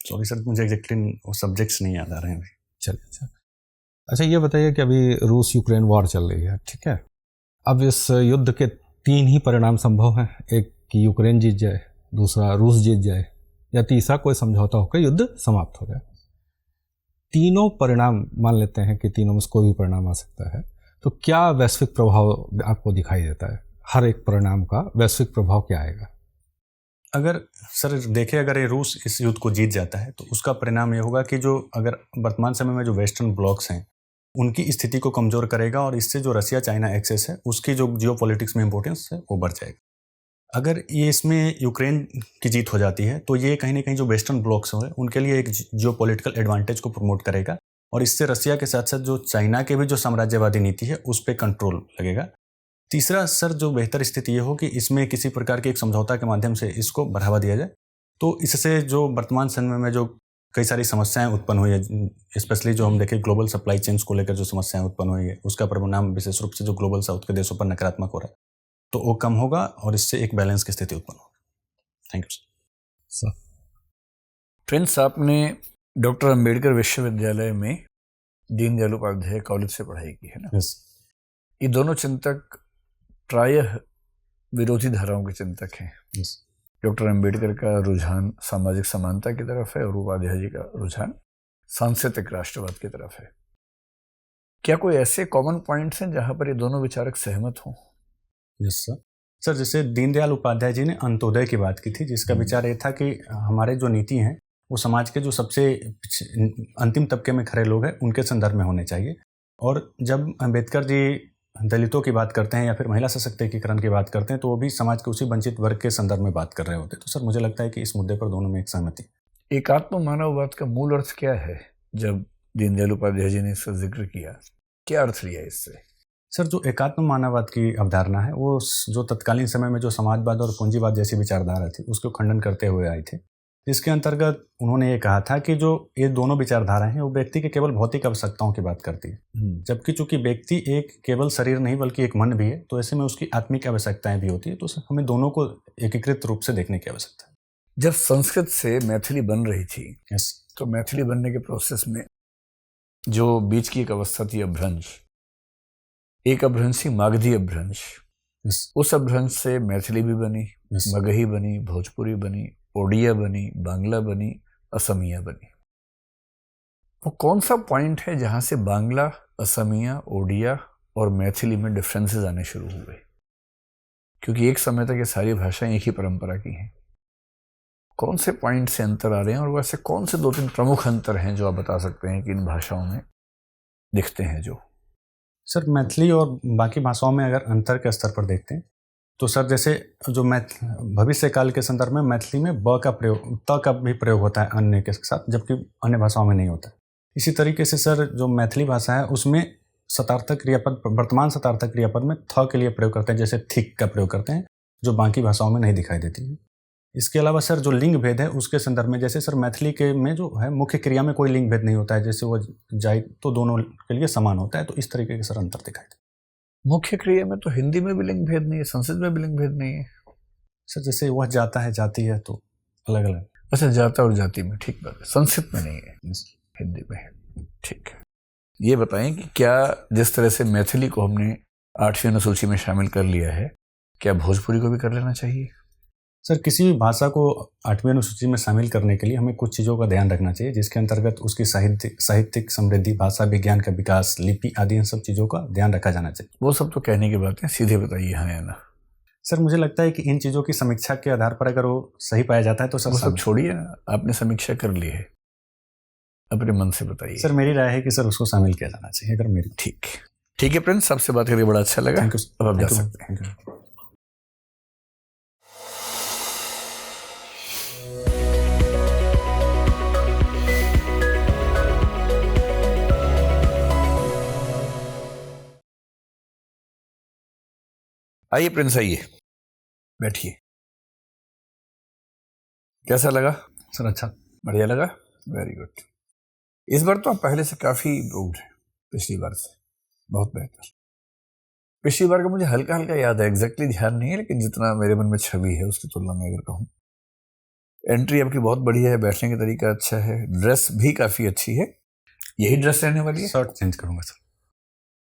सॉरी सर, मुझे एग्जैक्टली सब्जेक्ट्स नहीं याद आ रहे हैं अभी।
चलिए अच्छा, ये बताइए कि अभी रूस यूक्रेन वॉर चल रही है, ठीक है। अब इस युद्ध के 3 ही परिणाम संभव हैं, एक कि यूक्रेन जीत जाए, दूसरा रूस जीत जाए, या तीसरा कोई समझौता होकर युद्ध समाप्त हो जाए। तीनों परिणाम मान लेते हैं कि तीनों में से कोई भी परिणाम आ सकता है, तो क्या वैश्विक प्रभाव आपको दिखाई देता है? हर एक परिणाम का वैश्विक प्रभाव क्या आएगा?
अगर सर देखें, अगर ये रूस इस युद्ध को जीत जाता है तो उसका परिणाम ये होगा कि जो अगर वर्तमान समय में जो वेस्टर्न ब्लॉक्स हैं उनकी स्थिति को कमज़ोर करेगा, और इससे जो रसिया चाइना एक्सेस है उसकी जो जियोपॉलिटिक्स में इंपॉर्टेंस है वो बढ़ जाएगा। अगर ये इसमें यूक्रेन की जीत हो जाती है तो ये कहीं ना कहीं जो वेस्टर्न ब्लॉक्स हैं उनके लिए एक जियोपॉलिटिकल एडवांटेज को प्रमोट करेगा, और इससे रसिया के साथ साथ जो चाइना के भी जो साम्राज्यवादी नीति है उस पर कंट्रोल लगेगा। तीसरा सर, जो बेहतर स्थिति ये हो कि इसमें किसी प्रकार के एक समझौता के माध्यम से इसको बढ़ावा दिया जाए, तो इससे जो वर्तमान समय में जो कई सारी समस्याएं उत्पन्न हुई है, स्पेशली जो हम देखें ग्लोबल सप्लाई चेन्स को लेकर जो समस्याएं उत्पन्न हुई है उसका परिणाम विशेष रूप से जो ग्लोबल साउथ के देशों पर नकारात्मक हो रहा है, तो वो कम होगा और इससे एक बैलेंस की स्थिति उत्पन्न होगी। Thank you sir.
फ्रेंड्स, आपने डॉक्टर अंबेडकर विश्वविद्यालय में दीनदयाल उपाध्याय कॉलेज से पढ़ाई की है ना?
यस।
ये दोनों चिंतक प्रायः विरोधी धाराओं के चिंतक हैं।
यस।
डॉक्टर अंबेडकर का रुझान सामाजिक समानता की तरफ है और उपाध्याय जी का रुझान सांस्कृतिक राष्ट्रवाद की तरफ है। क्या कोई ऐसे कॉमन पॉइंट्स हैं जहां पर ये दोनों विचारक सहमत हों?
Yes sir. सर जैसे दीनदयाल उपाध्याय जी ने अंत्योदय की बात की थी, जिसका विचार ये था कि हमारे जो नीति हैं वो समाज के जो सबसे अंतिम तबके में खड़े लोग हैं उनके संदर्भ में होने चाहिए। और जब अंबेडकर जी दलितों की बात करते हैं या फिर महिला सशक्तिकरण की बात करते हैं तो वो भी समाज के उसी वंचित वर्ग के संदर्भ में बात कर रहे होते हैं। तो सर मुझे लगता है कि इस मुद्दे पर दोनों में एक सहमति।
एकात्म मानववाद का मूल अर्थ क्या है? जब दीनदयाल उपाध्याय जी ने इसका जिक्र किया, क्या अर्थ लिया इससे?
सर जो एकात्म मानववाद की अवधारणा है वो जो तत्कालीन समय में जो समाजवाद और पूंजीवाद जैसी विचारधारा थी उसको खंडन करते हुए आई थी, जिसके अंतर्गत उन्होंने ये कहा था कि जो ये दोनों विचारधाराएं हैं वो व्यक्ति के केवल भौतिक आवश्यकताओं की बात करती है, जबकि चूंकि व्यक्ति एक केवल शरीर नहीं बल्कि एक मन भी है, तो ऐसे में उसकी आत्मिक आवश्यकताएं भी होती है। तो हमें दोनों को एकीकृत रूप से देखने की आवश्यकता है।
जब संस्कृत से मैथिली बन रही थी,
यस,
तो मैथिली बनने के प्रोसेस में जो बीच की एक अवस्था थी अभ्रंश, एक अभ्रंश थी मागधी अभ्रंश। उस अभ्रंश से मैथिली भी बनी, मगही बनी, भोजपुरी बनी, ओडिया बनी, बांग्ला बनी, असमिया बनी। वो कौन सा पॉइंट है जहां से बांग्ला, असमिया, ओडिया और मैथिली में डिफरेंसेस आने शुरू हुए? क्योंकि एक समय तक ये सारी भाषाएं एक ही परंपरा की हैं। कौन से पॉइंट से अंतर आ रहे हैं, और वैसे कौन से 2-3 प्रमुख अंतर हैं जो आप बता सकते हैं कि इन भाषाओं में दिखते हैं? जो
सर मैथिली और बाकी भाषाओं में अगर अंतर के स्तर पर देखते हैं तो सर जैसे जो भविष्य काल के संदर्भ में मैथिली में ब का प्रयोग, त का भी प्रयोग होता है अन्य के साथ, जबकि अन्य भाषाओं में नहीं होता। इसी तरीके से सर जो मैथिली भाषा है उसमें शतार्थक क्रियापद, वर्तमान शतार्थक क्रियापद में थ के लिए प्रयोग करते हैं, जैसे थिक का प्रयोग करते हैं, जो बाकी भाषाओं में नहीं दिखाई देती है। इसके अलावा सर जो लिंग भेद है उसके संदर्भ में, जैसे सर मैथिली के में जो है मुख्य क्रिया में कोई लिंग भेद नहीं होता है, जैसे वो जाए तो दोनों के लिए समान होता है। तो इस तरीके के सर अंतर दिखाई देते।
मुख्य क्रिया में तो हिंदी में भी लिंग भेद नहीं है, संस्कृत में भी लिंग भेद नहीं है।
सर जैसे वह जाता है, जाती है, तो अलग अलग।
अच्छा, जाता और जाति में, ठीक बात है। संस्कृत में नहीं है, हिंदी में है, ठीक है। ये बताएं कि क्या जिस तरह से मैथिली को हमने 8वीं अनुसूची में शामिल कर लिया है, क्या भोजपुरी को भी कर लेना चाहिए?
सर किसी भी भाषा को 8वीं अनुसूची में शामिल करने के लिए हमें कुछ चीज़ों का ध्यान रखना चाहिए, जिसके अंतर्गत उसकी साहित्यिक समृद्धि, भाषा विज्ञान का विकास, लिपि आदि इन सब चीज़ों का ध्यान रखा जाना चाहिए।
वो सब तो कहने की बात है, सीधे बताइए हाँ या ना।
सर मुझे लगता है कि इन चीज़ों की समीक्षा के आधार पर अगर वो सही पाया जाता है तो सर
वो सब छोड़िए ना, आपने समीक्षा कर ली है, अपने मन से बताइए।
सर मेरी राय है कि सर उसको शामिल किया जाना चाहिए। अगर मेरी
ठीक है फ्रेंड्स, सबसे बात करके बड़ा अच्छा लगा। अब आप जा सकते हैं। आइए प्रिंस, आइए, बैठिए। कैसा लगा?
सर अच्छा।
बढ़िया लगा, वेरी गुड। इस बार तो आप पहले से काफ़ी इम्प्रूव्ड है, पिछली बार से बहुत बेहतर। पिछली बार का मुझे हल्का हल्का याद है, एग्जैक्टली ध्यान नहीं है, लेकिन जितना मेरे मन में छवि है उसकी तुलना में अगर कहूँ, एंट्री आपकी बहुत बढ़िया है, बैठने का तरीका अच्छा है, ड्रेस भी काफ़ी अच्छी है। यही ड्रेस रहने वाली है?
शर्ट चेंज करूँगा सर।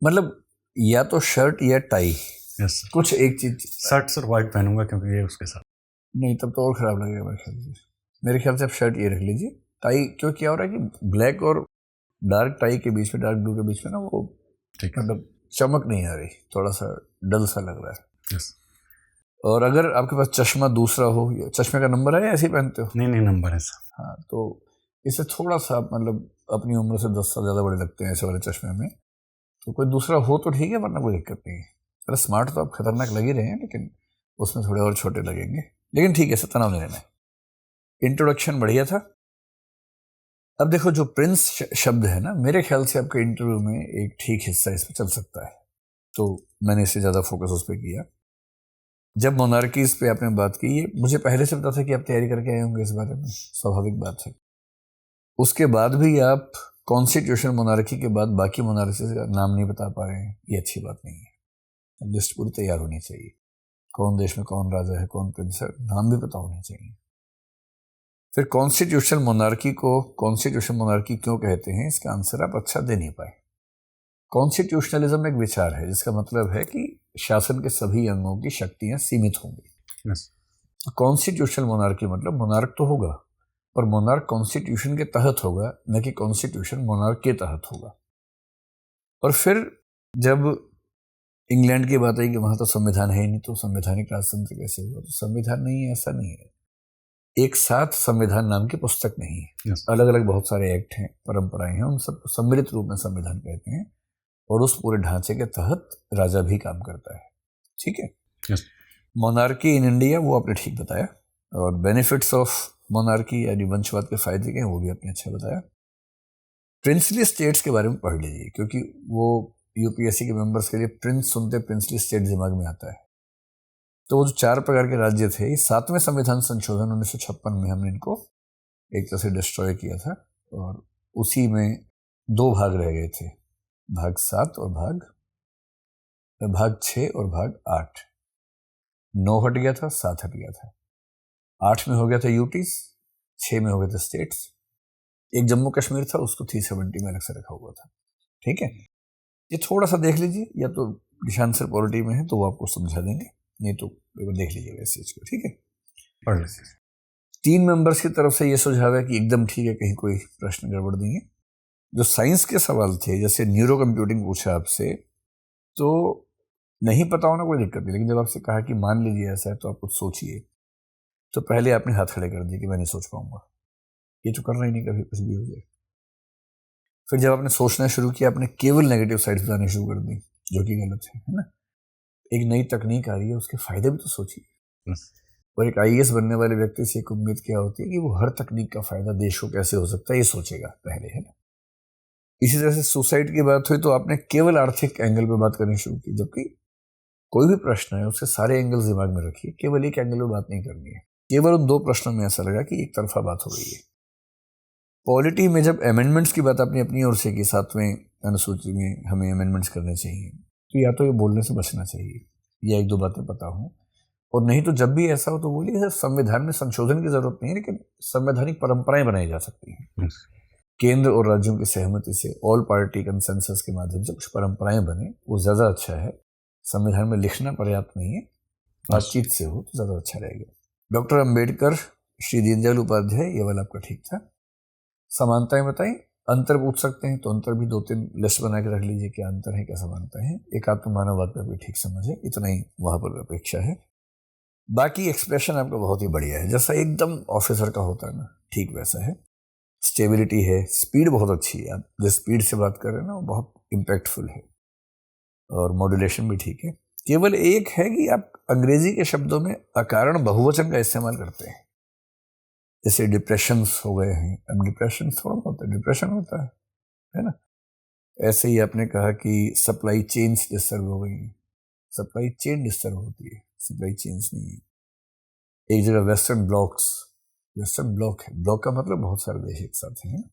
मतलब या तो शर्ट या टाई,
यस सर।
कुछ एक चीज।
शर्ट सर वाइट पहनूंगा क्योंकि ये उसके साथ।
नहीं, तब तो और ख़राब लगेगा मेरे ख्याल से। मेरे ख्याल से आप शर्ट ये रख लीजिए। टाई क्यों, क्या हो रहा है कि ब्लैक और डार्क टाई के बीच में, डार्क ब्लू के बीच में ना, वो
ठीक है।
मतलब चमक नहीं आ रही, थोड़ा सा डल सा लग रहा है।
यस।
और अगर आपके पास चश्मा दूसरा हो, या चश्मे का नंबर है या ऐसे ही पहनते हो?
नहीं नंबर है सर।
हाँ, तो इससे थोड़ा सा आप मतलब अपनी उम्र से 10 साल ज़्यादा बड़े लगते हैं ऐसे वाले चश्मे में। तो कोई दूसरा हो तो ठीक है, वरना कोई दिक्कत नहीं है। अरे स्मार्ट तो आप खतरनाक लग ही रहे हैं, लेकिन उसमें थोड़े और छोटे लगेंगे, लेकिन ठीक है, ऐसा तनाव नहीं लेना है। इंट्रोडक्शन बढ़िया था। अब देखो, जो प्रिंस शब्द है ना, मेरे ख्याल से आपके इंटरव्यू में एक ठीक हिस्सा इसमें चल सकता है, तो मैंने इससे ज़्यादा फोकस उस पर किया। जब मोनार्कीज पे आपने बात की, ये मुझे पहले से पता था कि आप तैयारी करके आए होंगे इस बारे में, स्वाभाविक बात है। उसके बाद भी आप कॉन्स्टिट्यूशनल मोनार्की के बाद बाकी मोनार्की का नाम नहीं बता पा रहे हैं, ये अच्छी बात नहीं है। लिस्ट पूरी तैयार होनी चाहिए, कौन देश में कौन राजा है, कौन प्रिंस है, नाम भी पता होने चाहिए। फिर कॉन्स्टिट्यूशनल मोनार्की को कॉन्स्टिट्यूशनल मोनार्की क्यों कहते हैं, इसका आंसर आप अच्छा दे नहीं पाए। कॉन्स्टिट्यूशनलिज्म एक विचार है जिसका मतलब है कि शासन के सभी अंगों की शक्तियां सीमित होंगी।
यस।
कॉन्स्टिट्यूशनल मोनार्की मतलब मोनार्क तो होगा, पर मोनार्क कॉन्स्टिट्यूशन के तहत होगा, न कि कॉन्स्टिट्यूशन मोनार्क के तहत होगा। और फिर जब इंग्लैंड की बात आई कि वहां तो संविधान है ही नहीं, तो संवैधानिक राजतंत्र कैसे हुआ? तो संविधान नहीं है, ऐसा नहीं है। एक साथ संविधान नाम की पुस्तक नहीं है।
Yes.
अलग अलग बहुत सारे एक्ट हैं, परंपराएं हैं, उन सब सम्मिलित रूप में संविधान कहते हैं, और उस पूरे ढांचे के तहत राजा भी काम करता है। ठीक है।
Yes.
मोनार्की इन इंडिया, वो आपने ठीक बताया, और बेनिफिट्स ऑफ मोनार्की यानी वंशवाद के फायदे के, वो भी आपने अच्छा बताया। प्रिंसली स्टेट्स के बारे में पढ़ लीजिए, क्योंकि वो यूपीएससी के मेंबर्स के लिए प्रिंस सुनते प्रिंसली स्टेट दिमाग में आता है। तो वो जो 4 प्रकार के राज्य थे, 7वें संविधान संशोधन 1956 में हमने इनको एक तरह से डिस्ट्रॉय किया था, और उसी में 2 भाग रह गए थे, भाग 7 और भाग 6 और भाग 8। 9 हट गया था, 7 हट गया था, 8 में हो गया था यूटीज, 6 में हो गए थे स्टेट्स, एक जम्मू कश्मीर था, उसको 370 में अलग से रखा हुआ था। ठीक है, ये थोड़ा सा देख लीजिए, या तो निशान सर पॉलिटी में है तो वो आपको समझा देंगे, नहीं तो देख लीजिएगा इस चीज को। ठीक है,
पढ़ लीजिए।
3 मेंबर्स की तरफ से ये सुझाव है कि एकदम ठीक है, कहीं कोई प्रश्न गड़बड़ नहीं है। जो साइंस के सवाल थे, जैसे न्यूरो कंप्यूटिंग पूछा आपसे, तो नहीं पता होना कोई दिक्कत नहीं, लेकिन जब आपसे कहा कि मान लीजिए ऐसा है तो आप कुछ सोचिए, तो पहले आपने हाथ खड़े कर दिए कि मैं नहीं सोच पाऊंगा। ये तो करना ही नहीं, कभी कुछ भी हो जाए। फिर जब आपने सोचना शुरू किया, आपने केवल नेगेटिव साइड्स बताने शुरू कर दी, जो कि गलत है ना। एक नई तकनीक आ रही है, उसके फायदे भी तो सोचिए। और एक आईएएस बनने वाले व्यक्ति से एक उम्मीद क्या होती है कि वो हर तकनीक का फायदा देश को कैसे हो सकता है ये सोचेगा पहले, है ना। इसी तरह से सुसाइड की बात हुई तो आपने केवल आर्थिक एंगल पे बात करनी शुरू की, जबकि कोई भी प्रश्न है उसके सारे एंगल्स दिमाग में रखिए, केवल एक एंगल पे बात नहीं करनी है। केवल उन 2 प्रश्नों में ऐसा लगा कि एक तरफा बात हो रही है। पॉलिटी में जब अमेंडमेंट्स की बात आपने अपनी ओर से की, 7वें अनुसूची में हमें अमेंडमेंट्स करने चाहिए, तो या तो ये बोलने से बचना चाहिए, या 1-2 बातें पता हो, और नहीं तो जब भी ऐसा हो तो बोलिए सर संविधान में संशोधन की जरूरत नहीं है, लेकिन संवैधानिक परंपराएं बनाई जा सकती हैं। केंद्र और राज्यों की सहमति से, ऑल पार्टी कंसेंसस के माध्यम से कुछ परंपराएं बने, वो ज़्यादा अच्छा है। संविधान में लिखना पर्याप्त नहीं है, बातचीत से हो तो ज़्यादा अच्छा रहेगा। डॉक्टर अम्बेडकर, श्री दीनदयाल उपाध्याय, ये वाला आपका ठीक था। समानताएं बताई, अंतर पूछ सकते हैं तो अंतर भी 2-3 लिस्ट बना के रख लीजिए, क्या अंतर है, क्या समानता है। एकात्म मानववाद पर भी ठीक समझ है, इतना ही वहाँ पर अपेक्षा है। बाकी एक्सप्रेशन आपका बहुत ही बढ़िया है, जैसा एकदम ऑफिसर का होता है ना, ठीक वैसा है। स्टेबिलिटी है, स्पीड बहुत अच्छी है, आप जिस स्पीड से बात कर रहे हैं ना वो बहुत इम्पैक्टफुल है, और मॉड्यूलेशन भी ठीक है। केवल एक है कि आप अंग्रेजी के शब्दों में अकारण बहुवचन का इस्तेमाल करते हैं, जैसे डिप्रेशंस हो गए हैं। अब डिप्रेशन थोड़ा होता है, डिप्रेशन होता है ना। ऐसे ही आपने कहा कि सप्लाई चेन्स डिस्टर्ब हो गई हैं, सप्लाई चेन डिस्टर्ब होती है, सप्लाई चेन्स नहीं है। एक जगह वेस्टर्न ब्लॉक्स वेस्टर्न ब्लॉक है, ब्लॉक का मतलब बहुत सारे देश एक साथ हैं।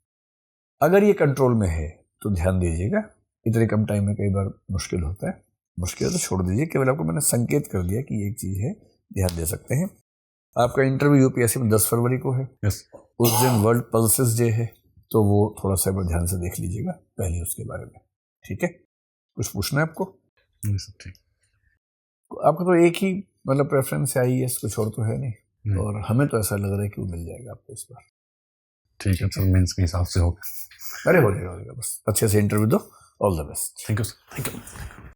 अगर ये कंट्रोल में है तो ध्यान दीजिएगा, इतने कम टाइम में कई बार मुश्किल होता है, मुश्किल तो छोड़ दीजिए, केवल आपको मैंने संकेत कर दिया कि ये एक चीज़ है, ध्यान दे सकते हैं। आपका इंटरव्यू यूपीएससी में 10 फरवरी को है। उस दिन वर्ल्ड पल्सेस डे है, तो वो थोड़ा सा ध्यान से देख लीजिएगा पहले उसके बारे में, ठीक है? कुछ पूछना है आपको?
ठीक।
आपको तो एक ही मतलब प्रेफरेंस है IAS, कुछ और तो है नहीं, और हमें तो ऐसा लग रहा है कि वो मिल जाएगा आपको इस बार।
ठीक है सर, मेंस के हिसाब से होगा।
अरे हो जाएगा, बस अच्छे से इंटरव्यू दो। All the best.
Thank you sir, thank you.